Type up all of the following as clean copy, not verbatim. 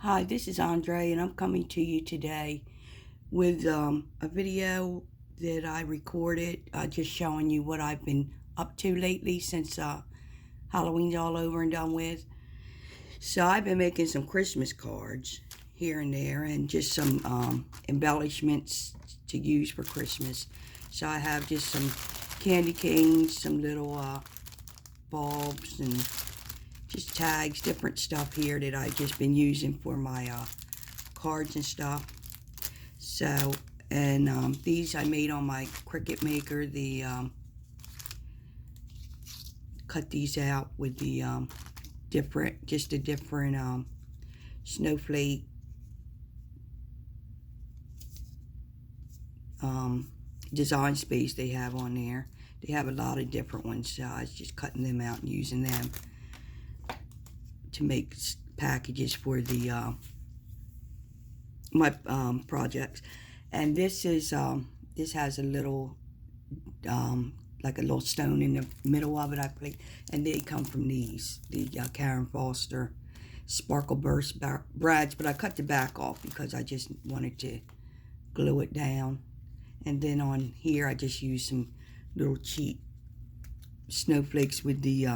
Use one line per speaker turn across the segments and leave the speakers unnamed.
Hi, this is Andre, and I'm coming to you today with a video that I recorded, just showing you what I've been up to lately since Halloween's all over and done with. So I've been making some Christmas cards here and there, and just some embellishments to use for Christmas. So I have just some candy canes, some little bulbs, and just tags, different stuff here that I've just been using for my cards and stuff. So, and these I made on my Cricut Maker. Cut these out with the different snowflake design space they have on there. They have a lot of different ones, so I was just cutting them out and using them to make packages for the my projects. And this is this has a little like a little stone in the middle of it. I played, and they come from these, the Karen Foster Sparkle Burst brads, but I cut the back off because I just wanted to glue it down. And then on here I just used some little cheap snowflakes with the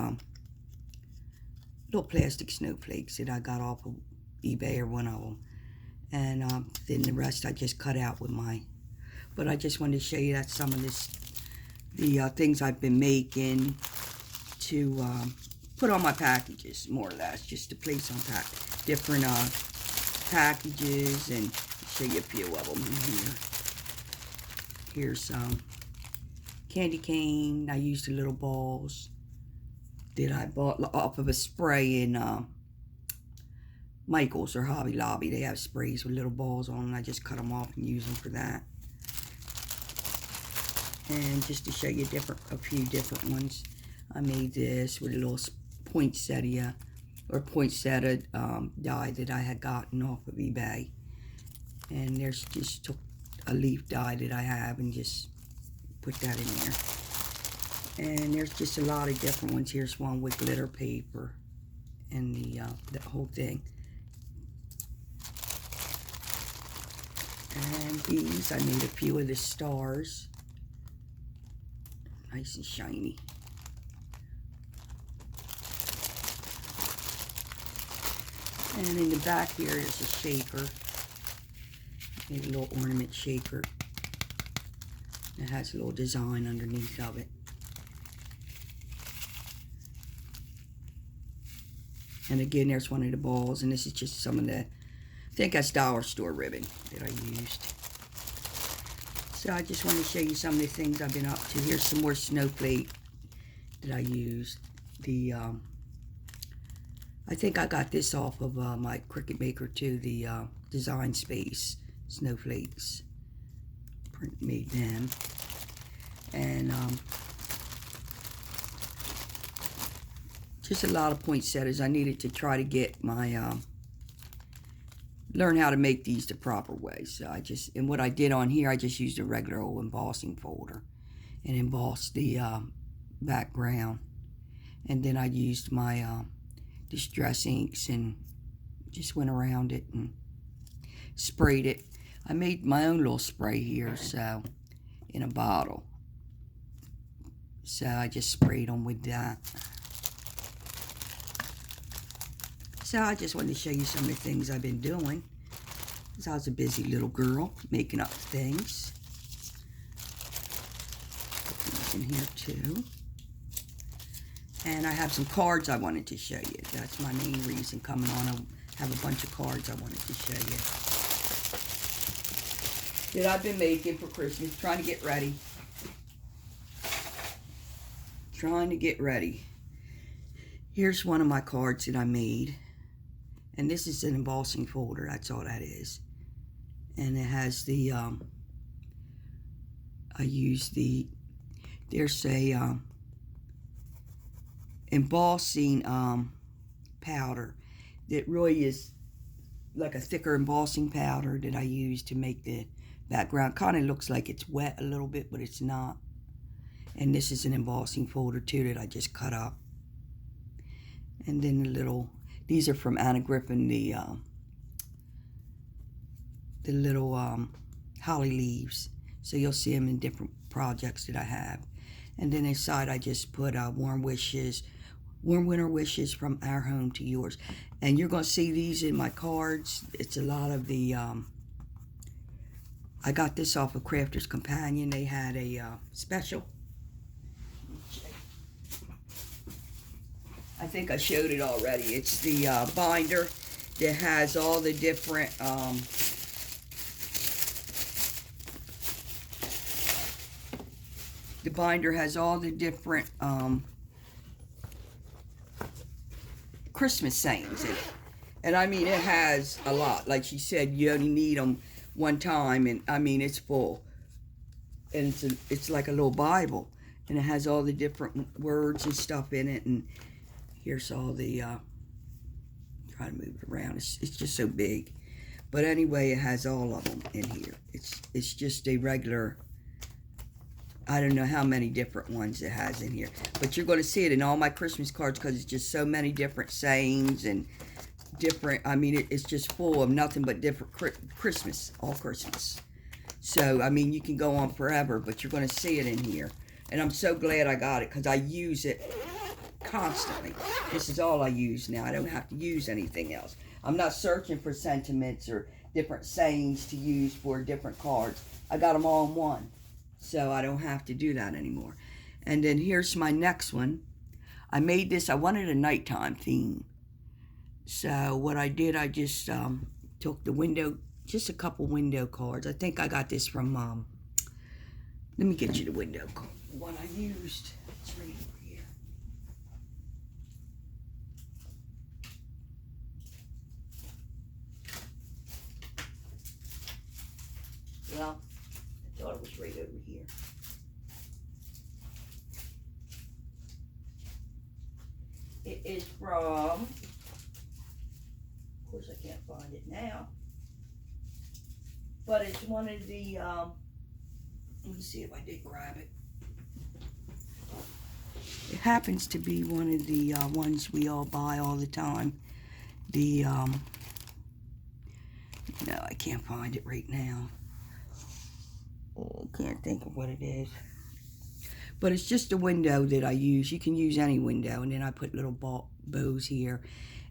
little plastic snowflakes that I got off of eBay or one of them. And then the rest I just cut out with but I just wanted to show you that some of the things I've been making to put on my packages, more or less, just to place on different packages, and show you a few of them in here. Here's some candy cane. I used the little balls that I bought off of a spray in Michael's or Hobby Lobby. They have sprays with little balls on them. I just cut them off and use them for that. And just to show you a few different ones, I made this with a little poinsettia die that I had gotten off of eBay. And there's just took a leaf die that I have and just put that in there. And there's just a lot of different ones. Here's one with glitter paper and the whole thing. And these, I made a few of the stars. Nice and shiny. And in the back here is a shaker. Made a little ornament shaker. It has a little design underneath of it. And again, there's one of the balls, and this is just some of the, I think that's dollar store ribbon that I used. So I just want to show you some of the things I've been up to. Here's some more snowflake that I used. I think I got this off of my Cricut Maker too, the Design Space snowflakes. Made them. And just a lot of poinsettias. I needed to try to get my learn how to make these the proper way. So and what I did on here, I just used a regular old embossing folder and embossed the background. And then I used my distress inks and just went around it and sprayed it. I made my own little spray here, so in a bottle. So I just sprayed them with that. So I just wanted to show you some of the things I've been doing. Because I was a busy little girl making up things. Put these in here too. And I have some cards I wanted to show you. That's my main reason coming on. I have a bunch of cards I wanted to show you that I've been making for Christmas, trying to get ready. Here's one of my cards that I made. And this is an embossing folder. That's all that is. And it has the, I use there's a embossing powder that really is like a thicker embossing powder that I use to make the background. Kind of looks like it's wet a little bit, but it's not. And this is an embossing folder too that I just cut up. And then these are from Anna Griffin, the the little holly leaves. So you'll see them in different projects that I have. And then inside I just put warm winter wishes from our home to yours. And you're going to see these in my cards. It's a lot of the, I got this off of Crafter's Companion. They had a special. I think I showed it already. It's the binder that has all the different the binder has all the different Christmas sayings in it. And I mean, it has a lot. Like she said, you only need them one time, and I mean, it's full. And it's like a little Bible, and it has all the different words and stuff in it. And here's all the try to move it around. It's just so big. But anyway, it has all of them in here. It's just a regular, I don't know how many different ones it has in here. But you're going to see it in all my Christmas cards because it's just so many different sayings and different, I mean, it's just full of nothing but different Christmas, all Christmas. So, I mean, you can go on forever, but you're going to see it in here. And I'm so glad I got it because I use it constantly. This is all I use now. I don't have to use anything else. I'm not searching for sentiments or different sayings to use for different cards. I got them all in one. So I don't have to do that anymore. And then here's my next one. I made this, I wanted a nighttime theme. So what I did, I just took the window, just a couple window cards. I think I got this from, let me get you the window card. The one I used. It's right over here. Well, I thought it was right over here. It is from, of course I can't find it now, but it's one of the, let me see if I did grab it. It happens to be one of the ones we all buy all the time. The, no, I can't find it right now. Oh, I can't think of what it is. But it's just a window that I use. You can use any window. And then I put little bows here.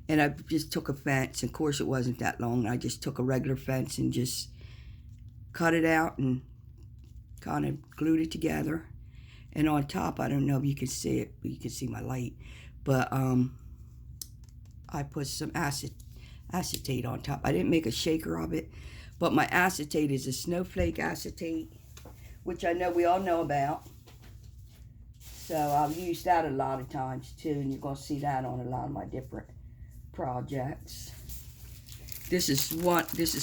And I just took a fence. Of course, it wasn't that long. I just took a regular fence and just cut it out and kind of glued it together. And on top, I don't know if you can see it, but you can see my light. But I put some acetate on top. I didn't make a shaker of it. But my acetate is a Snowflake Acetate, which I know we all know about. So I've used that a lot of times too, and you're going to see that on a lot of my different projects. This is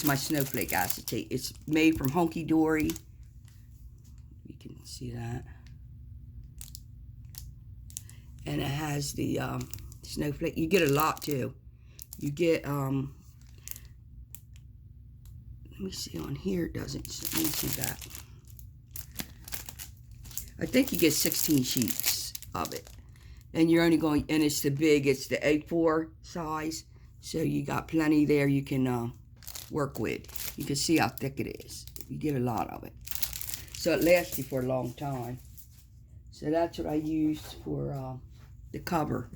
my Snowflake Acetate. It's made from Hunky Dory. You can see that. And it has the snowflake. You get a lot too. You get let me see, on here it doesn't. Let me see that. I think you get 16 sheets of it. And you're only going, and it's the A4 size. So you got plenty there you can work with. You can see how thick it is. You get a lot of it. So it lasts you for a long time. So that's what I used for the cover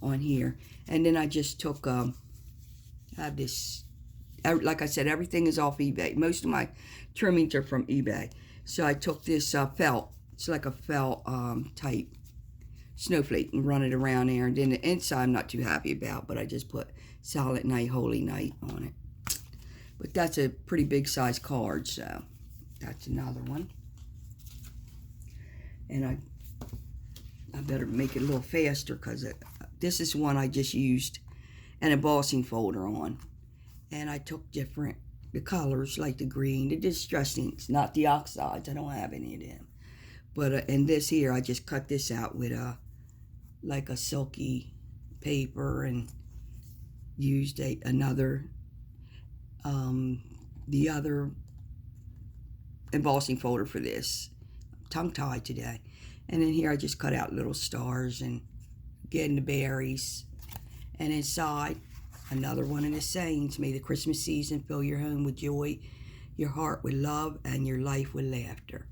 on here. And then I just took, I have this, like I said, everything is off eBay. Most of my trimmings are from eBay. So I took this felt. It's like a felt type snowflake and run it around there. And then the inside I'm not too happy about, but I just put Silent Night, Holy Night on it. But that's a pretty big size card, so that's another one. And I better make it a little faster because this is one I just used an embossing folder on. And I took the colors, like the green, the distress inks, not the oxides. I don't have any of them. But in this here, I just cut this out with like a silky paper and used the other embossing folder for this. Tongue-tied today. And then here I just cut out little stars and getting the berries. And inside, another one of the sayings, may the Christmas season fill your home with joy. your heart with love and your life with laughter.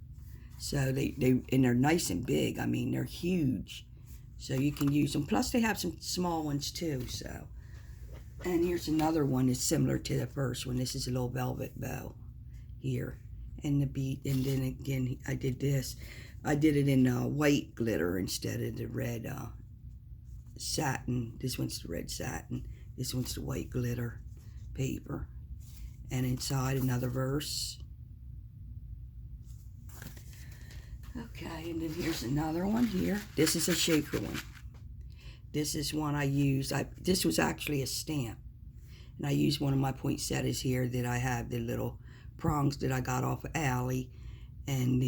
So they're nice and big. I mean, they're huge. So you can use them. Plus they have some small ones too. So, and here's another one that's similar to the first one. This is a little velvet bow here. And the bead, and then again, I did this. I did it in white glitter instead of the red satin. This one's the red satin. This one's the white glitter paper. And inside another verse. Okay, and then here's another one here. This is a shaker one. This is one I used. This was actually a stamp. And I used one of my poinsettias here that I have the little prongs that I got off of Allie. And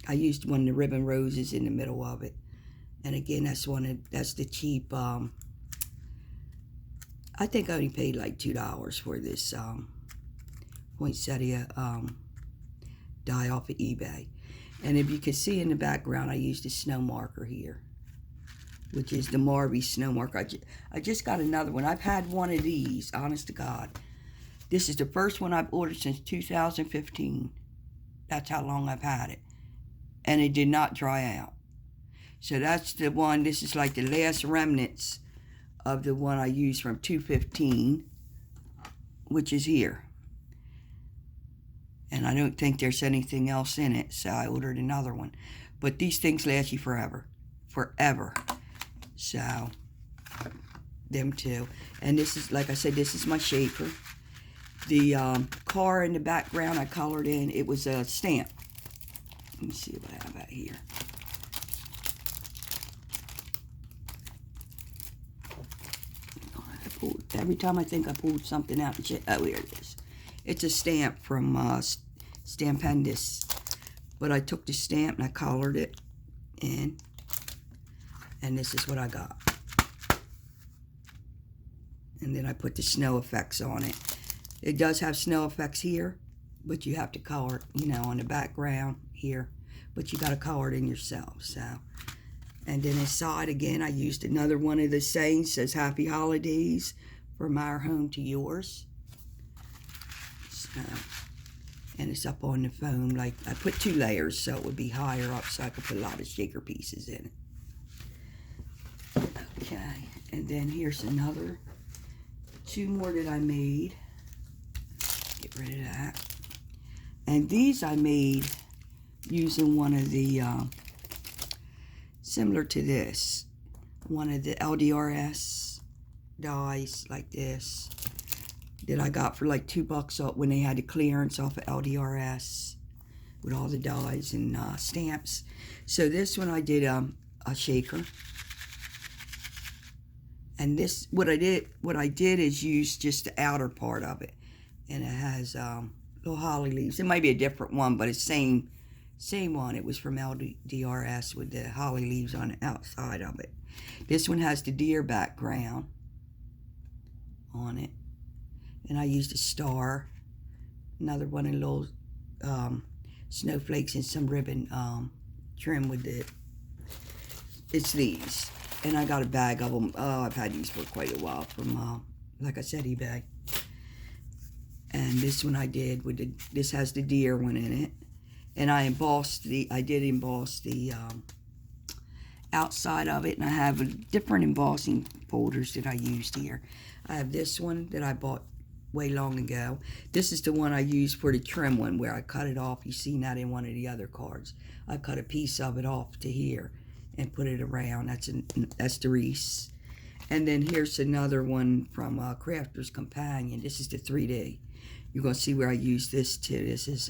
I used one of the ribbon roses in the middle of it. And again, that's the cheap, I think I only paid like $2 for this poinsettia die off of eBay. And if you can see in the background, I used a snow marker here, which is the Marby snow marker. I just got another one. I've had one of these, honest to God. This is the first one I've ordered since 2015. That's how long I've had it. And it did not dry out. So that's the one. This is like the last remnants of the one I used from 2015, which is here. And I don't think there's anything else in it, so I ordered another one. But these things last you forever. Forever. So, them two. And this is, like I said, this is my shaker. The car in the background I colored in, it was a stamp. Let me see what I have out here. Every time I think I pulled something out, oh, here it is. It's a stamp from Stampendous. But I took the stamp and I colored it in. And this is what I got. And then I put the snow effects on it. It does have snow effects here, but you have to color it, you know, on the background here. But you got to color it in yourself, so. And then inside, again, I used another one of the sayings. Says, Happy Holidays from our home to yours. So, and it's up on the foam. Like, I put 2 layers so it would be higher up so I could put a lot of shaker pieces in it. Okay, and then here's another 2 more that I made. Get rid of that. And these I made using one of the, similar to this, one of the LDRS dies like this that I got for like $2 when they had the clearance off of LDRS with all the dies and stamps. So this one I did a shaker. And this, what I did is use just the outer part of it. And it has little holly leaves. It might be a different one, but it's same one. It was from LDRS with the holly leaves on the outside of it. This one has the deer background on it. And I used a star. Another one of the little snowflakes and some ribbon trim with it. It's these. And I got a bag of them. Oh, I've had these for quite a while from, like I said, eBay. And this one I did with the, this has the deer one in it. And I did emboss the outside of it. And I have different embossing folders that I used here. I have this one that I bought way long ago. This is the one I used for the trim one where I cut it off. You've seen that in one of the other cards. I cut a piece of it off to here and put it around. That's the wreath. And then here's another one from Crafter's Companion. This is the 3D. You're gonna see where I use this too. This is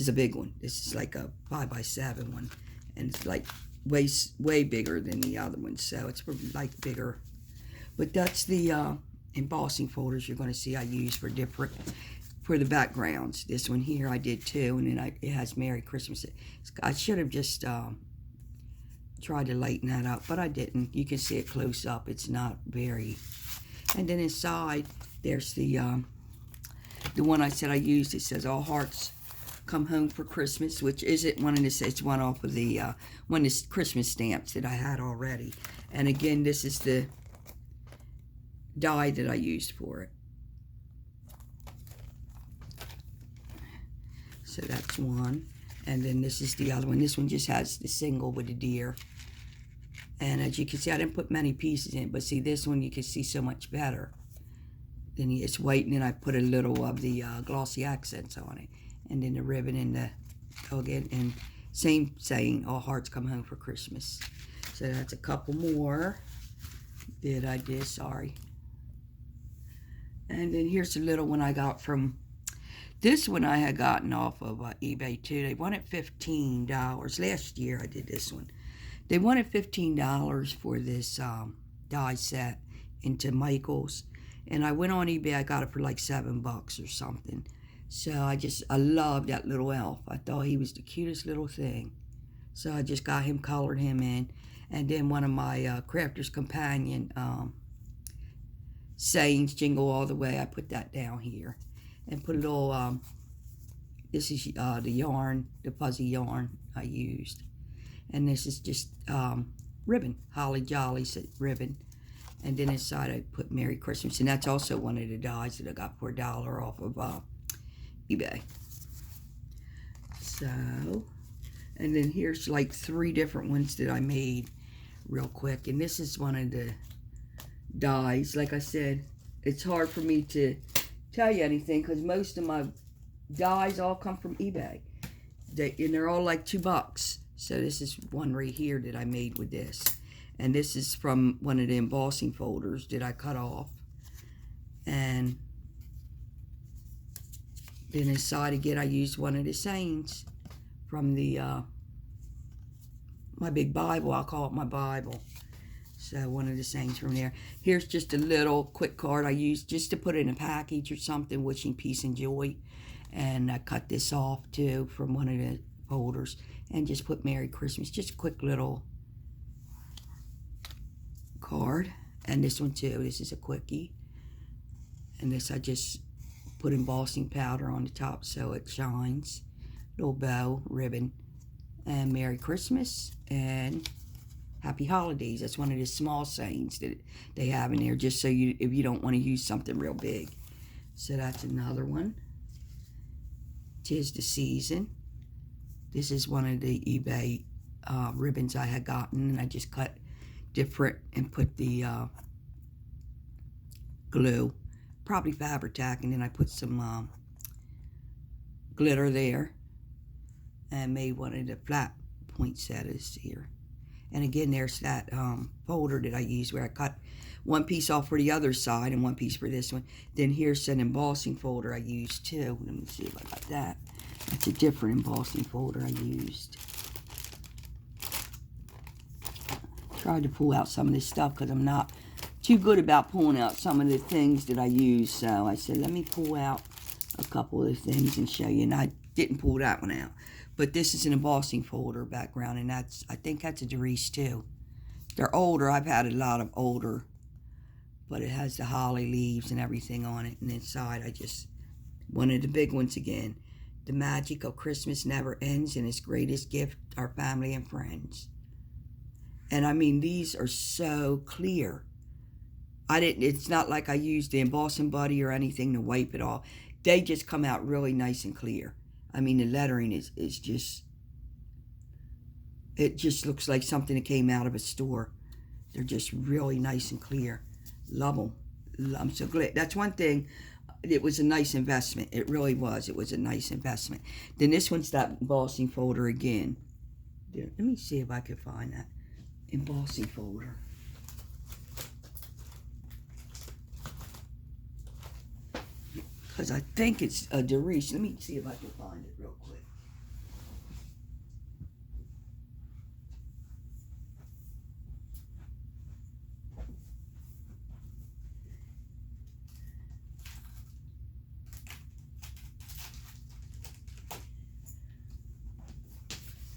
a big one. This is like a 5x7 one, and it's like way bigger than the other one. So it's like bigger. But that's the embossing folders you're gonna see I use for the backgrounds. This one here I did too, and then it has Merry Christmas. I should have just tried to lighten that up, but I didn't. You can see it close up. It's not very. And then inside there's the one I said I used. It says All Hearts Come Home for Christmas, which isn't one of the. It's one off of the one of the Christmas stamps that I had already. And again, this is the die that I used for it. So that's one. And then this is the other one. This one just has the single with the deer. And as you can see, I didn't put many pieces in it, but see, this one you can see so much better. Then it's white, and then I put a little of the glossy accents on it. And then the ribbon and the again, and same saying, all hearts come home for Christmas. So that's a couple more that I did, sorry. And then here's a little one I got from, this one I had gotten off of eBay too. They wanted $15. Last year I did this one. They wanted $15 for this die set into Michael's. And I went on eBay, I got it for like $7 or something. So I love that little elf. I thought he was the cutest little thing. So I just got him, colored him in. And then one of my Crafter's Companion sayings, Jingle All the Way, I put that down here. And put a little, this is the yarn, the fuzzy yarn I used. And this is just ribbon, Holly Jolly ribbon. And then inside I put Merry Christmas. And that's also one of the dies that I got for $1 off of eBay. So, and then here's like 3 different ones that I made real quick. And this is one of the dies. Like I said, it's hard for me to tell you anything because most of my dies all come from eBay. And they're all like $2. So this is one right here that I made with this. And this is from one of the embossing folders that I cut off. And then inside again, I used one of the sayings from the my big Bible. I'll call it my Bible. So one of the sayings from there. Here's just a little quick card I used just to put in a package or something, wishing peace and joy. And I cut this off too from one of the folders and just put Merry Christmas. Just a quick little card. And this one too. This is a quickie. And this I just put embossing powder on the top so it shines. Little bow, ribbon, and Merry Christmas and Happy Holidays. That's one of the small sayings that they have in there, just so you, if you don't want to use something real big. So that's another one. 'Tis the season. This is one of the eBay ribbons I had gotten, and I just cut different and put the glue, probably Fabri-Tac, and then I put some glitter there and made one of the flat poinsettias here. And again, there's that folder that I used where I cut one piece off for the other side and one piece for this one. Then here's an embossing folder I used too. Let me see if I got that. That's a different embossing folder I used. Tried to pull out some of this stuff because I'm not too good about pulling out some of the things that I use. So I said, let me pull out a couple of the things and show you. And I didn't pull that one out. But this is an embossing folder background, and that's, I think that's a Doris too. They're older. I've had a lot of older, but it has the holly leaves and everything on it. And inside, I just, one of the big ones again. The magic of Christmas never ends, and its greatest gift, our family and friends. And I mean, these are so clear. It's not like I used the embossing buddy or anything to wipe it off. They just come out really nice and clear. I mean, the lettering is just, it just looks like something that came out of a store. They're just really nice and clear. Love them. I'm so glad. That's one thing. It was a nice investment. It really was. It was a nice investment. Then this one's that embossing folder again. Let me see if I can find that embossing folder. Because I think it's a Doris. Let me see if I can find it real quick.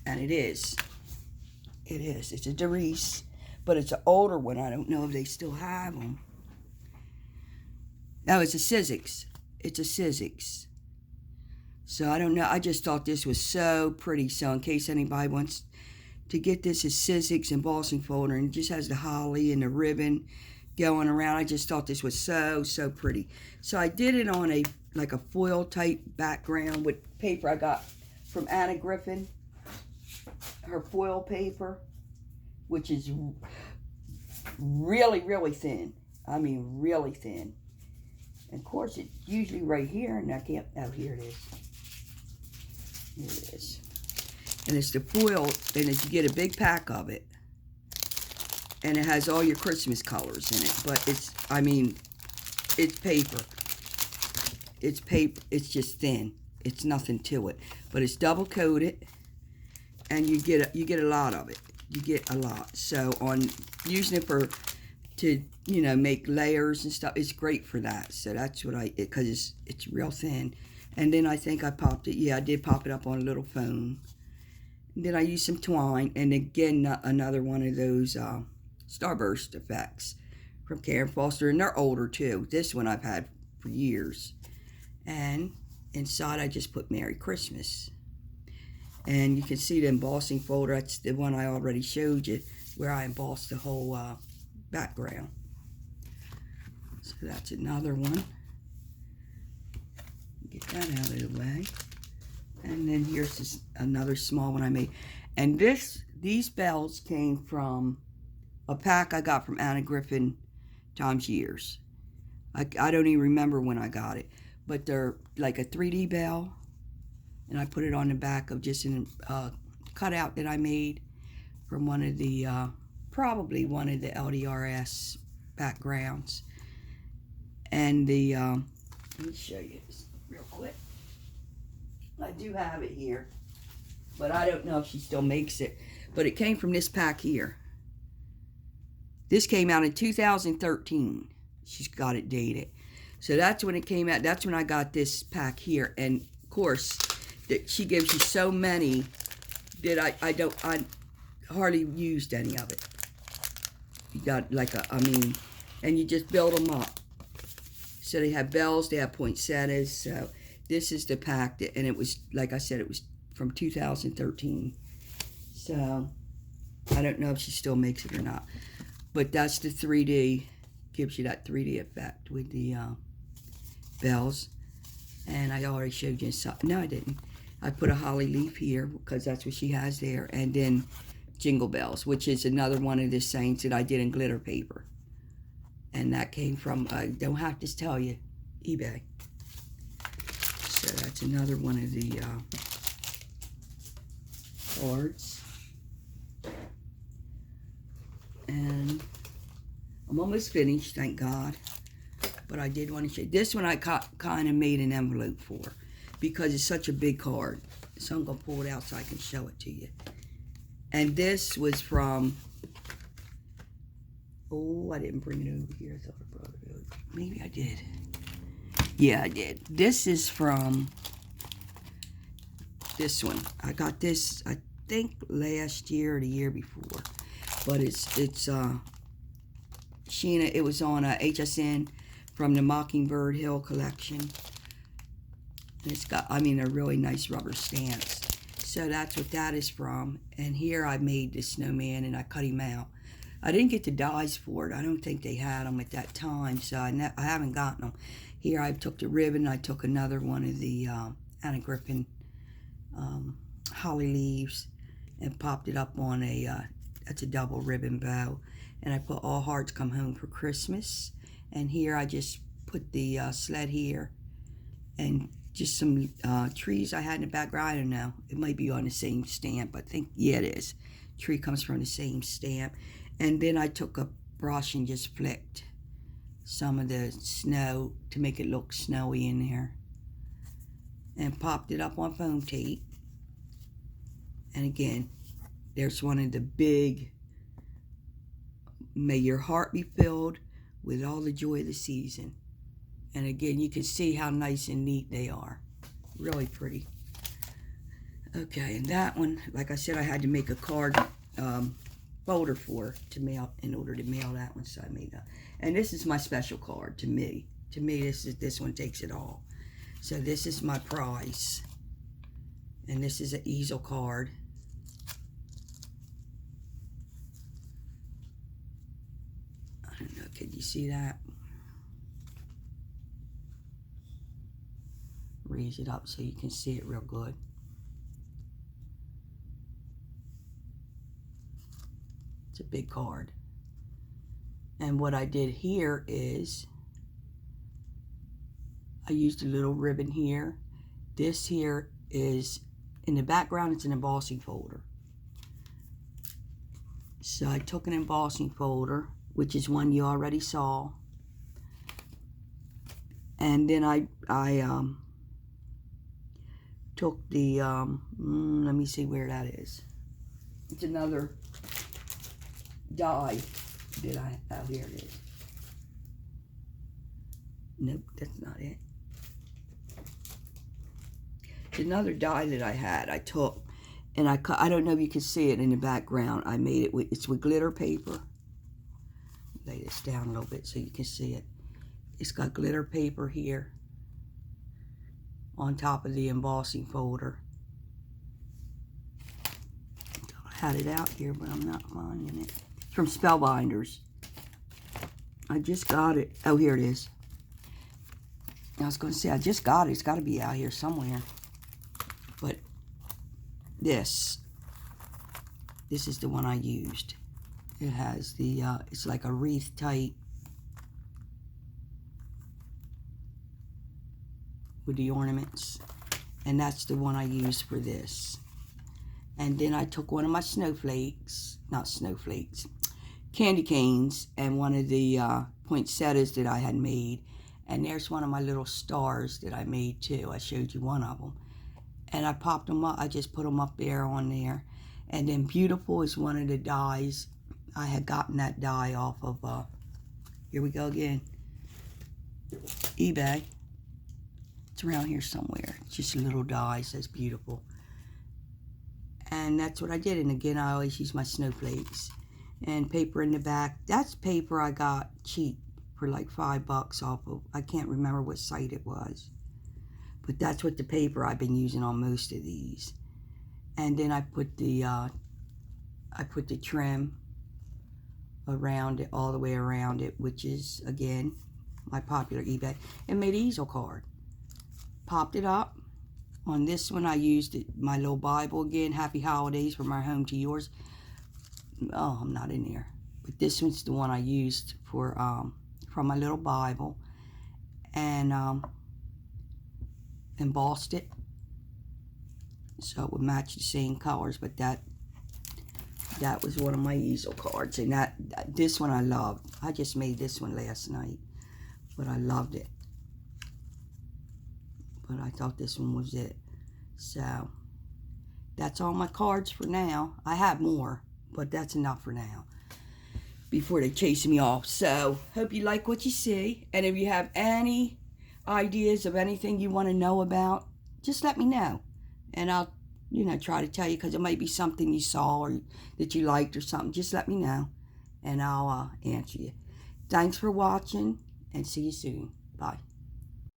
And it is. It is. It's a Doris. But it's an older one. I don't know if they still have them. No, it's a Sizzix. It's a Sizzix. So I don't know. I just thought this was so pretty. So in case anybody wants to get this, is Sizzix embossing folder. And it just has the holly and the ribbon going around. I just thought this was so, so pretty. So I did it on a like a foil type background with paper I got from Anna Griffin, her foil paper, which is really, really thin. I mean, really thin. And of course, it's usually right here, and I can't, oh, here it is. Here it is. And it's the foil, and you get a big pack of it. And it has all your Christmas colors in it. But it's, I mean, it's paper. It's paper. It's just thin. It's nothing to it. But it's double coated, and you get a lot of it. You get a lot. So on using it to you know, make layers and stuff, it's great for that. So that's what because it's real thin. And then I think I popped it. Yeah, I did pop it up on a little foam. And then I used some twine, and again another one of those starburst effects from Karen Foster, and they're older too. This one I've had for years. And inside I just put Merry Christmas. And you can see the embossing folder. That's the one I already showed you, where I embossed the whole background. So that's another one. Get that out of the way. And then here's this, another small one I made. And these bells came from a pack I got from Anna Griffin times years. I don't even remember when I got it. But they're like a 3D bell. And I put it on the back of just a cutout that I made from one of the, probably one of the LDRS backgrounds. And the, let me show you this real quick. I do have it here, but I don't know if she still makes it. But it came from this pack here. This came out in 2013. She's got it dated. So that's when it came out. That's when I got this pack here. And of course, that she gives you so many that I hardly used any of it. You got like and you just build them up. So they have bells, they have poinsettias. So this is the pack, and it was, like I said, it was from 2013. So I don't know if she still makes it or not. But that's the 3D, gives you that 3D effect with the bells. And I already showed you some. No, I didn't. I put a holly leaf here because that's what she has there. And then Jingle Bells, which is another one of the saints that I did in glitter paper. And that came from, I don't have to tell you, eBay. So that's another one of the cards. And I'm almost finished, thank God. But I did want to show you. This one I kind of made an envelope for because it's such a big card. So I'm going to pull it out so I can show it to you. And this was from, oh, I didn't bring it over here. I thought I brought it over. Maybe I did. Yeah, I did. This is from this one. I got this, I think, last year or the year before. But it's Sheena, it was on HSN from the Mockingbird Hill collection. And it's got, I mean, they're really nice rubber stamps. So that's what that is from. And here I made the snowman and I cut him out. I didn't get the dies for it. I don't think they had them at that time, so I haven't gotten them. Here I took the ribbon. I took another one of the Anna Griffin holly leaves and popped it up on that's a double ribbon bow. And I put All Hearts Come Home for Christmas. And here I just put the sled here and just some trees I had in the background. I don't know. It might be on the same stamp. I think, yeah, it is. Tree comes from the same stamp. And then I took a brush and just flicked some of the snow to make it look snowy in there. And popped it up on foam tape. And again, there's one of the big, may your heart be filled with all the joy of the season. And again, you can see how nice and neat they are. Really pretty. Okay, and that one, like I said, I had to make a card folder for to mail in order to mail that one, so I made that. And this is my special card to me. To me, this one takes it all. So this is my prize. And this is an easel card. I don't know, can you see that? Raise it up so you can see it real good. big card. And what I did here is I used a little ribbon here. This here is, in the background, it's an embossing folder. So I took an embossing folder, which is one you already saw. And then I took the, let me see where that is. It's another die that oh, here it is. Nope, that's not it. It's another die that I had. I took, and I don't know if you can see it in the background. I made it with, it's with glitter paper. Lay this down a little bit so you can see it. It's got glitter paper here on top of the embossing folder. I had it out here, but I'm not finding it. It's from Spellbinders. I just got it. Oh, here it is. I was going to say, I just got it. It's got to be out here somewhere. But this is the one I used. It has the, it's like a wreath type with the ornaments. And that's the one I used for this. And then I took one of my candy canes, and one of the poinsettias that I had made. And there's one of my little stars that I made too. I showed you one of them. And I popped them up. I just put them up there on there. And then Beautiful is one of the dies. I had gotten that die off of, here we go again, eBay. It's around here somewhere. It's just a little die, says Beautiful. And that's what I did. And again, I always use my snowflakes. And paper in the back. That's paper I got cheap for like $5 off of, I can't remember what site it was. But that's what the paper I've been using on most of these. And then I put the trim around it, all the way around it, which is, again, my popular eBay. And made an easel card. Popped it up. On this one, I used it, my little Bible again, Happy Holidays from our home to yours. Oh, I'm not in there. But this one's the one I used for, from my little Bible. And embossed it so it would match the same colors. But that was one of my easel cards, and this one I loved. I just made this one last night, but I loved it. But I thought this one was it. So that's all my cards for now. I have more, but that's enough for now before they chase me off. So hope you like what you see, and if you have any ideas of anything you want to know about, just let me know, and I'll try to tell you, because it might be something you saw or that you liked or something. Just let me know and I'll answer you. Thanks for watching, and see you soon. Bye.